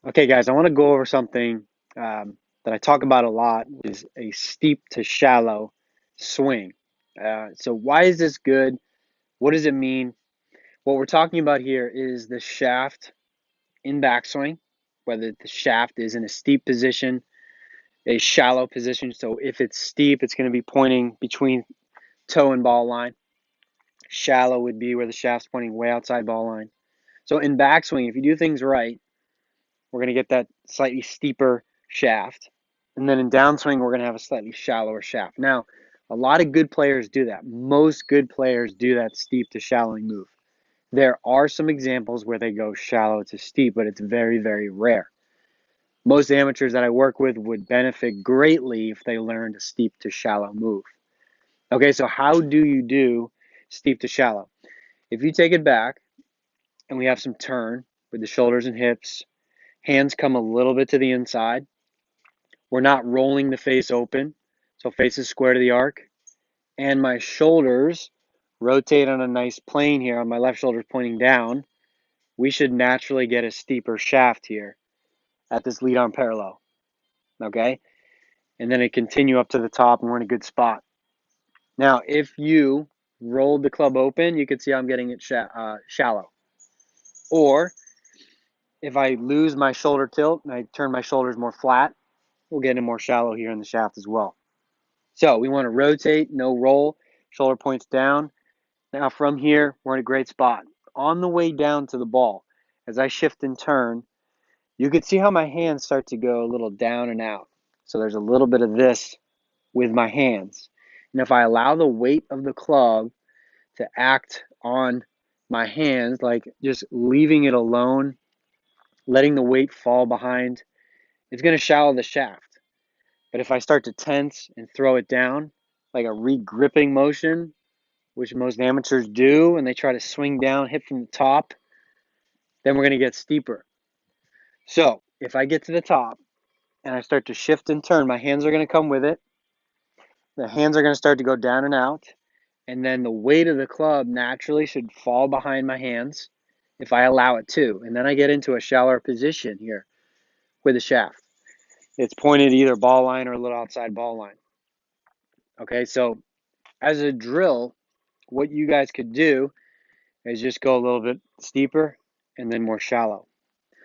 Okay, guys, I want to go over something that I talk about a lot, is a steep to shallow swing. So why is this good? What does it mean? What we're talking about here is the shaft in backswing, whether the shaft is in a steep position, a shallow position. So if it's steep, it's going to be pointing between toe and ball line. Shallow would be where the shaft's pointing way outside ball line. So in backswing, if you do things right, we're going to get that slightly steeper shaft. And then in downswing, we're going to have a slightly shallower shaft. Now, a lot of good players do that. Most good players do that steep to shallowing move. There are some examples where they go shallow to steep, but it's very, very rare. Most amateurs that I work with would benefit greatly if they learned a steep to shallow move. Okay, so how do you do steep to shallow? If you take it back and we have some turn with the shoulders and hips, hands come a little bit to the inside. We're not rolling the face open, so face is square to the arc. And my shoulders rotate on a nice plane here, on my left shoulder pointing down. We should naturally get a steeper shaft here at this lead arm parallel, okay? And then it continue up to the top and we're in a good spot. Now, if you rolled the club open, you can see I'm getting it shallow. Or if I lose my shoulder tilt and I turn my shoulders more flat, we'll get it more shallow here in the shaft as well. So we want to rotate, no roll, shoulder points down. Now from here, we're in a great spot. On the way down to the ball, as I shift and turn, you can see how my hands start to go a little down and out. So there's a little bit of this with my hands. And if I allow the weight of the club to act on my hands, like just leaving it alone, letting the weight fall behind, it's going to shallow the shaft. But if I start to tense and throw it down, like a re-gripping motion, which most amateurs do, and they try to swing down, hit from the top, then we're going to get steeper. So if I get to the top and I start to shift and turn, my hands are going to come with it. The hands are going to start to go down and out, and then the weight of the club naturally should fall behind my hands if I allow it to. And then I get into a shallower position here with the shaft. It's pointed either ball line or a little outside ball line. Okay, so as a drill, what you guys could do is just go a little bit steeper and then more shallow.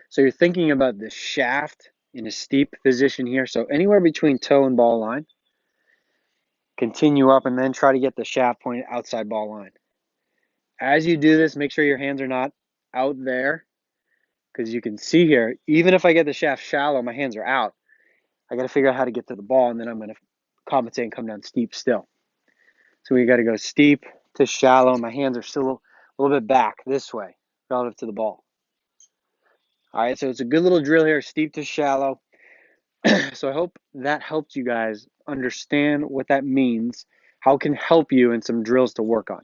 So you're thinking about the shaft in a steep position here. So anywhere between toe and ball line, continue up and then try to get the shaft pointed outside ball line. As you do this, make sure your hands are not out there, because you can see here, even if I get the shaft shallow, my hands are out. I got to figure out how to get to the ball, and then I'm going to compensate and come down steep still. So we got to go steep to shallow. My hands are still a little bit back this way relative to the ball. All right, so it's a good little drill here, steep to shallow. So I hope that helped you guys understand what that means, how it can help you in some drills to work on.